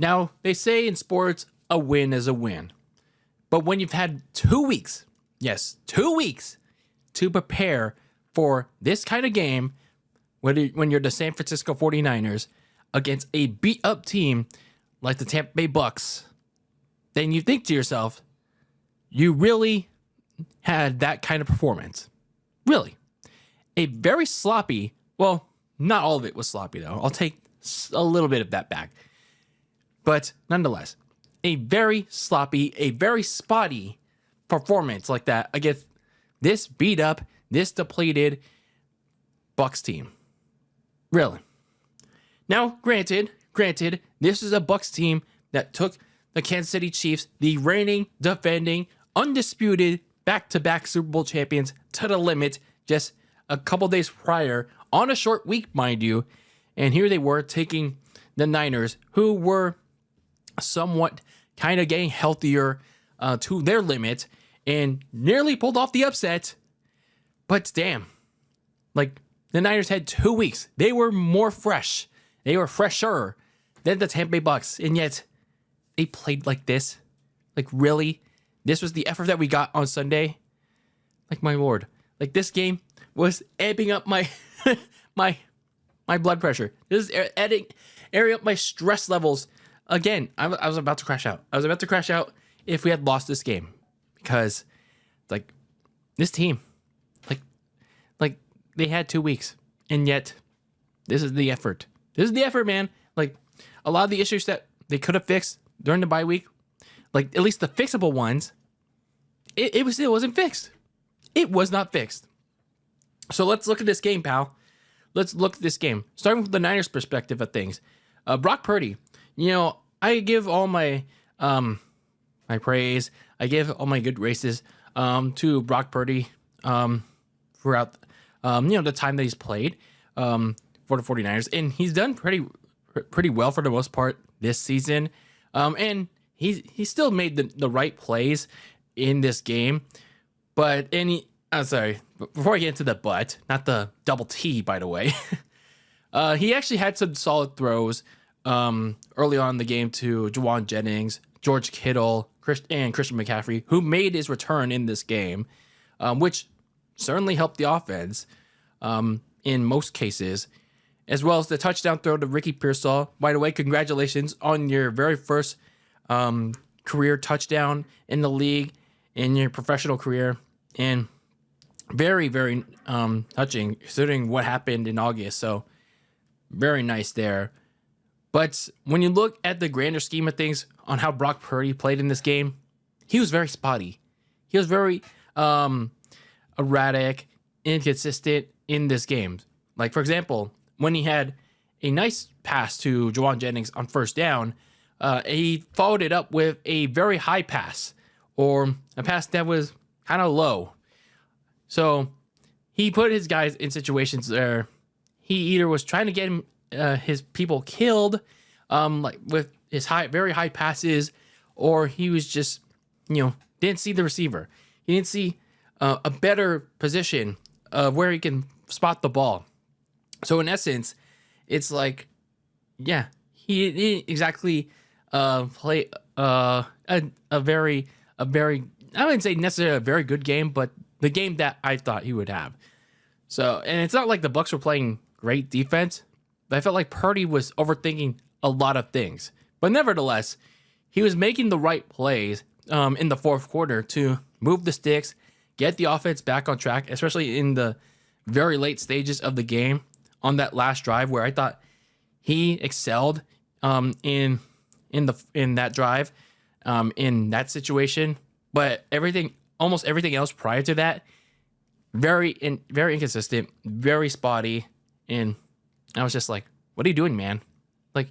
Now, they say in sports, a win is a win. But when you've had 2 weeks, yes, 2 weeks to prepare for this kind of game, when you're the San Francisco 49ers against a beat-up team like the Tampa Bay Bucks, then you think to yourself, you really had that kind of performance. Really. A very sloppy, well, not all of it was sloppy though. I'll take a little bit of that back. But nonetheless, a very sloppy, a very spotty performance like that against this beat up, this depleted Bucks team. Really. Now, granted, this is a Bucks team that took the Kansas City Chiefs, the reigning, defending, undisputed back-to-back Super Bowl champions, to the limit just a couple days prior on a short week, mind you. And here they were taking the Niners, who were somewhat kind of getting healthier to their limit and nearly pulled off the upset. But damn, like the Niners had 2 weeks. They were more fresh. They were fresher than the Tampa Bay Bucks. And yet they played like this. Like really? This was the effort that we got on Sunday? Like my lord. Like this game was amping up my my blood pressure. This is airing up my stress levels. Again, I was about to crash out. I was about to crash out if we had lost this game. Because, like, this team, like they had 2 weeks. And yet, this is the effort. This is the effort, man. Like, a lot of the issues that they could have fixed during the bye week, like, at least the fixable ones, it wasn't fixed. It was not fixed. So let's look at this game, pal. Let's look at this game. Starting with the Niners' perspective of things. Brock Purdy, you know, I give all my my praise. I give all my good races to Brock Purdy throughout the time that he's played for the 49ers. And he's done pretty well for the most part this season. And he still made the right plays in this game. But I'm sorry, before I get into the but, not the double T, by the way, he actually had some solid throws early on in the game to Juwan Jennings, George Kittle, and Christian McCaffrey, who made his return in this game, which certainly helped the offense in most cases, as well as the touchdown throw to Ricky Pearsall. By the way, congratulations on your very first career touchdown in the league in your professional career. And very, very touching considering what happened in August. So very nice there. But when you look at the grander scheme of things on how Brock Purdy played in this game, he was very spotty. He was very erratic, inconsistent in this game. Like, for example, when he had a nice pass to Juwan Jennings on first down, he followed it up with a very high pass, or a pass that was kind of low. So he put his guys in situations where he either was trying to get his people killed, like with his very high passes, or he was just, didn't see the receiver. He didn't see a better position where he can spot the ball. So in essence, it's like, yeah, he didn't exactly play a very, I wouldn't say necessarily a very good game, but the game that I thought he would have. So, and it's not like the Bucs were playing great defense, but I felt like Purdy was overthinking a lot of things. But nevertheless, he was making the right plays in the fourth quarter to move the sticks, get the offense back on track, especially in the very late stages of the game on that last drive where I thought he excelled in that drive, in that situation. But almost everything else prior to that, very inconsistent, very spotty. And I was just like, what are you doing, man? Like,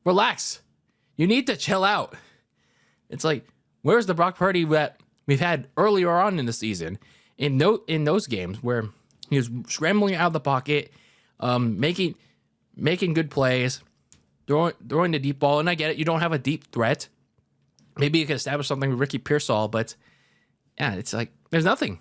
relax. You need to chill out. It's like, where's the Brock Purdy that we've had earlier on in the season? In those games where he was scrambling out of the pocket, making good plays, throwing the deep ball. And I get it, you don't have a deep threat. Maybe you can establish something with Ricky Pearsall, but yeah, it's like, there's nothing.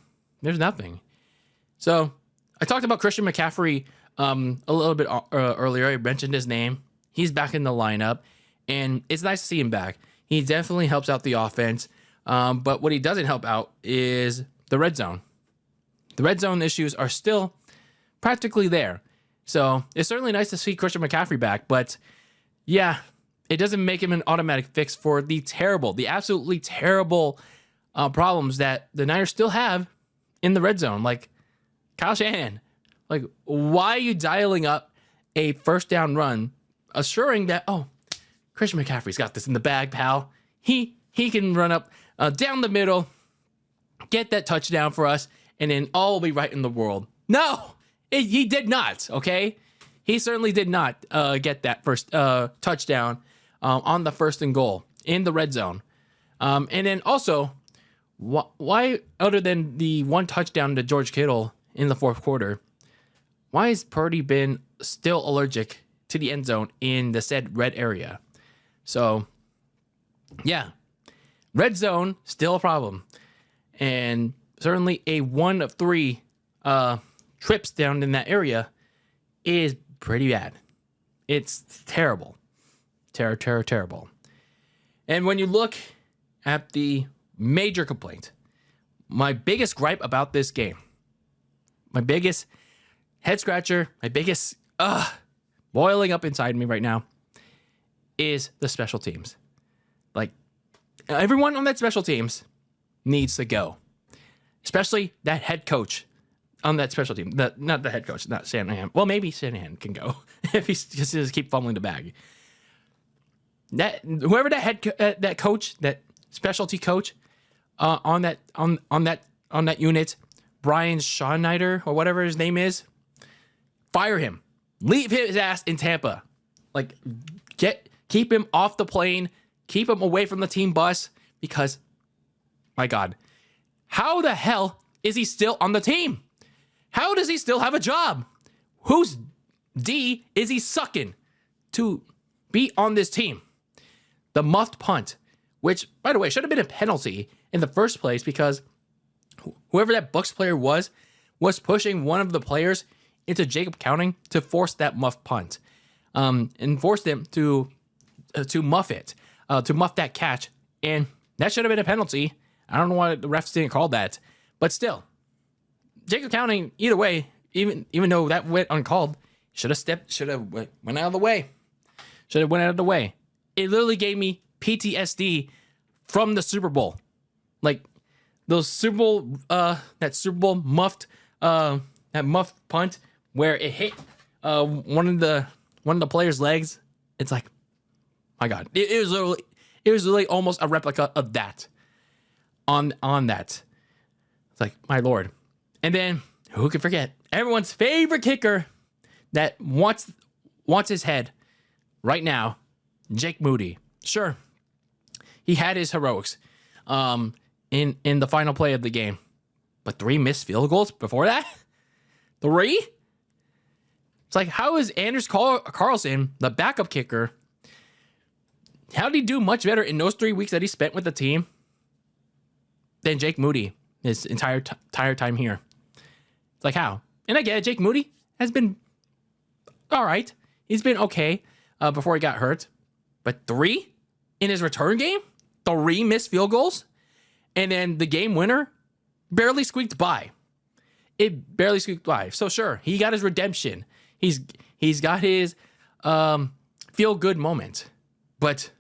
So I talked about Christian McCaffrey a little bit earlier. I mentioned his name. He's back in the lineup. and it's nice to see him back. He definitely helps out the offense, but what he doesn't help out is the red zone. The red zone issues are still practically there. So it's certainly nice to see Christian McCaffrey back, but yeah, it doesn't make him an automatic fix for the absolutely terrible problems that the Niners still have in the red zone. Like, Kyle Shanahan, like, why are you dialing up a first down run, assuring that, oh, Christian McCaffrey's got this in the bag, pal. He can run up down the middle, get that touchdown for us, and then all will be right in the world. No, he did not, okay? He certainly did not get that first touchdown on the first and goal in the red zone. And then also, why, other than the one touchdown to George Kittle in the fourth quarter, why has Purdy been still allergic to the end zone in the said red area? So, yeah, red zone, still a problem. And certainly a 1 of 3 trips down in that area is pretty bad. It's terrible. Terrible. And when you look at the major complaint, my biggest gripe about this game, my biggest head scratcher, my biggest boiling up inside me right now is the special teams. Like, everyone on that special teams needs to go, especially that head coach on that special team. Not the head coach, not Shanahan. Well, maybe Shanahan can go if he's just keep fumbling the bag. That whoever that coach, that specialty coach on that unit, Brian Schneider or whatever his name is, fire him. Leave his ass in Tampa. Like, keep him off the plane. Keep him away from the team bus, because, my God, how the hell is he still on the team? How does he still have a job? Whose D is he sucking to be on this team? The muffed punt, which, by the way, should have been a penalty in the first place, because whoever that Bucs player was pushing one of the players into Jacob counting to force that muffed punt, and force them to muff it, to muff that catch, and that should have been a penalty. I don't know why the refs didn't call that, but still, Jacob counting either way, even though that went uncalled, should have went out of the way. Should have went out of the way. It literally gave me PTSD from the Super Bowl, like those Super Bowl, that Super Bowl muffed punt where it hit one of the players' legs. It's like, my God, it was literally almost a replica of that. On that, it's like, my Lord. And then, who could forget everyone's favorite kicker that wants his head right now, Jake Moody. Sure, he had his heroics in the final play of the game, but 3 missed field goals before that. 3. It's like, how is Anders Carlson, the backup kicker, how did he do much better in those 3 weeks that he spent with the team than Jake Moody his entire time here? It's like, how? And I get it, Jake Moody has been all right. He's been okay before he got hurt. But 3 in his return game? 3 missed field goals? And then the game winner barely squeaked by. It barely squeaked by. So sure, he got his redemption. He's got his feel-good moment. But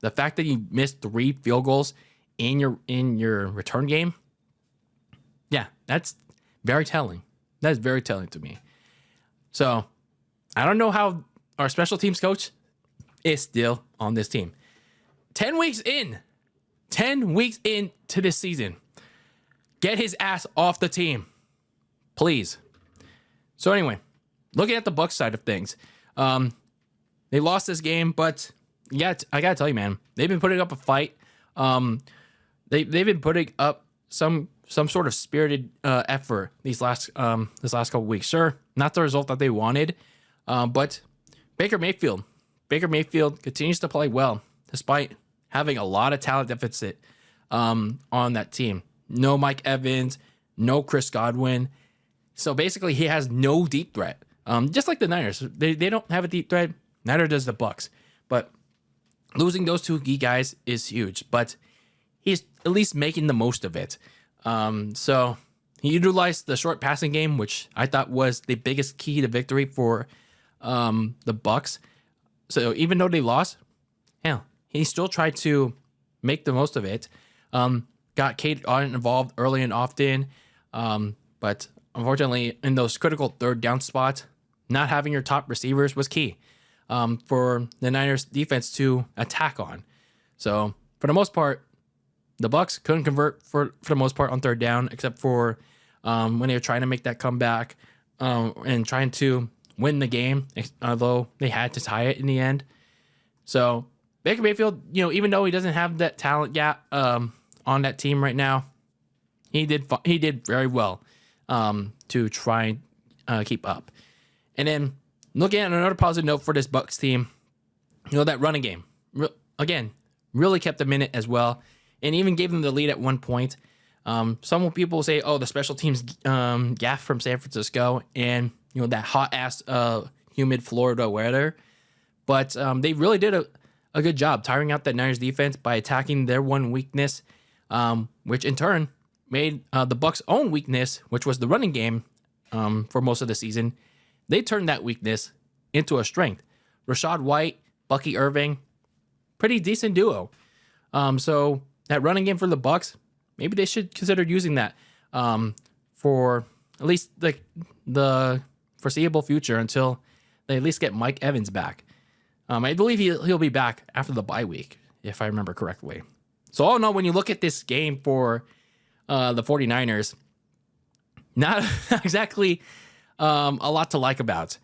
the fact that you missed 3 field goals in your return game, yeah, that's very telling. That's very telling to me. So I don't know how our special teams coach is still on this team. 10 weeks into this season, get his ass off the team, please. So anyway, looking at the Bucs side of things, they lost this game, but yeah, I gotta tell you, man, they've been putting up a fight. They've been putting up some sort of spirited effort these last couple weeks. Sure, not the result that they wanted, but Baker Mayfield continues to play well despite having a lot of talent deficit on that team. No Mike Evans, no Chris Godwin. So basically, he has no deep threat. Just like the Niners, they don't have a deep threat. Neither does the Bucs. But losing those two key guys is huge, but he's at least making the most of it. So he utilized the short passing game, which I thought was the biggest key to victory for the Bucks. So even though they lost, hell, he still tried to make the most of it. Got Kate involved early and often, but unfortunately, in those critical third down spots, not having your top receivers was key for the Niners defense to attack on. So for the most part, the Bucks couldn't convert for the most part on third down, except for when they were trying to make that comeback and trying to win the game, although they had to tie it in the end. So Baker Mayfield, even though he doesn't have that talent gap on that team right now, he did very well to try and keep up. And then looking at another positive note for this Bucks team, that running game again really kept them in it as well, and even gave them the lead at one point. Some people say, "Oh, the special teams gaff from San Francisco," and that hot ass humid Florida weather, but they really did a good job tiring out that Niners defense by attacking their one weakness, which in turn made the Bucks' own weakness, which was the running game, for most of the season. They turned that weakness into a strength. Rashad White, Bucky Irving, pretty decent duo. So that running game for the Bucks, maybe they should consider using that for at least the foreseeable future until they at least get Mike Evans back. I believe he'll be back after the bye week, if I remember correctly. So all in all, when you look at this game for the 49ers, not exactly a lot to like about.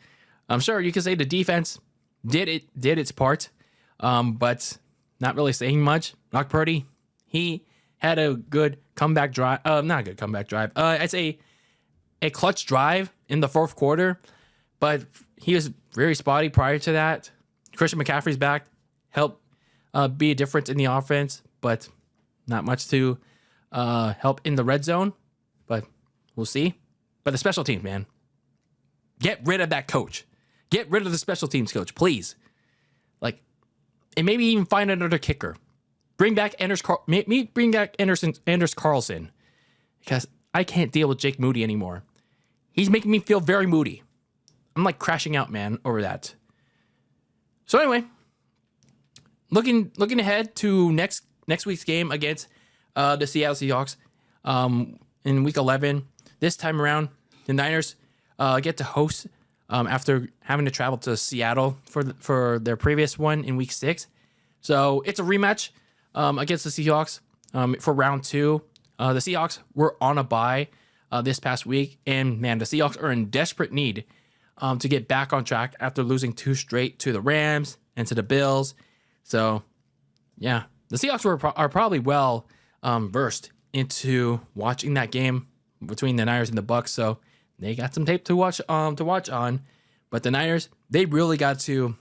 I'm sure you could say the defense did its part, but not really saying much. Brock Purdy, he had a good comeback drive. Not a good comeback drive. I'd say a clutch drive in the fourth quarter, but he was very spotty prior to that. Christian McCaffrey's back, helped be a difference in the offense, but not much to help in the red zone. But we'll see. But the special teams, man, get rid of that coach. Get rid of the special teams coach, please. And maybe even find another kicker. Bring back Anders Carlson, because I can't deal with Jake Moody anymore. He's making me feel very moody. I'm crashing out, man, over that. So anyway, looking ahead to next week's game against the Seattle Seahawks in Week 11. This time around, the Niners get to host after having to travel to Seattle for their previous one in Week 6. So it's a rematch against the Seahawks for round 2. The Seahawks were on a bye this past week, and man, the Seahawks are in desperate need to get back on track after losing 2 straight to the Rams and to the Bills. So yeah, the Seahawks are probably well versed into watching that game between the Niners and the Bucks. So they got some tape to watch on, but the Niners, they really got to,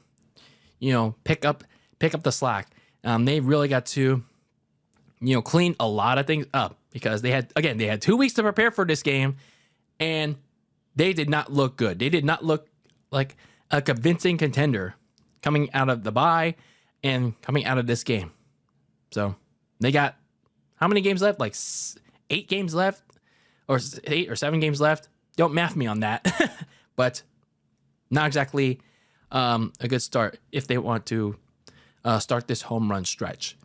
pick up the slack. They really got to, clean a lot of things up, because they had 2 weeks to prepare for this game, and they did not look good. They did not look like a convincing contender coming out of the bye and coming out of this game. So they got how many games left? 8 games left, or 8 or 7 games left. Don't math me on that, but not exactly a good start if they want to start this home run stretch.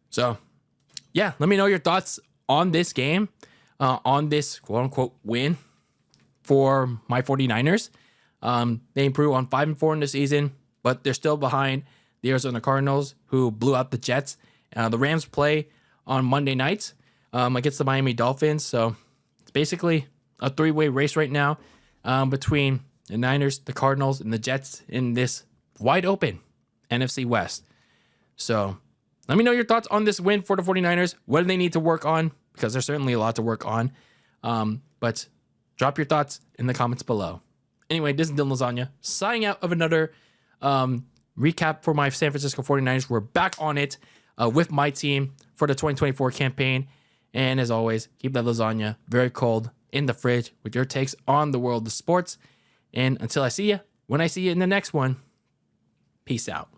So, yeah, let me know your thoughts on this game, on this quote-unquote win for my 49ers. They improved on 5-4 in the season, but they're still behind the Arizona Cardinals, who blew out the Jets. The Rams play on Monday nights against the Miami Dolphins, so it's basically a 3-way race right now between the Niners, the Cardinals, and the Jets in this wide open NFC West. So let me know your thoughts on this win for the 49ers. What do they need to work on? Because there's certainly a lot to work on. But drop your thoughts in the comments below. Anyway, this is Dylan Lasagna, signing out of another recap for my San Francisco 49ers. We're back on it with my team for the 2024 campaign. And as always, keep that lasagna very cold in the fridge with your takes on the world of sports. And until I see you, when I see you in the next one, peace out.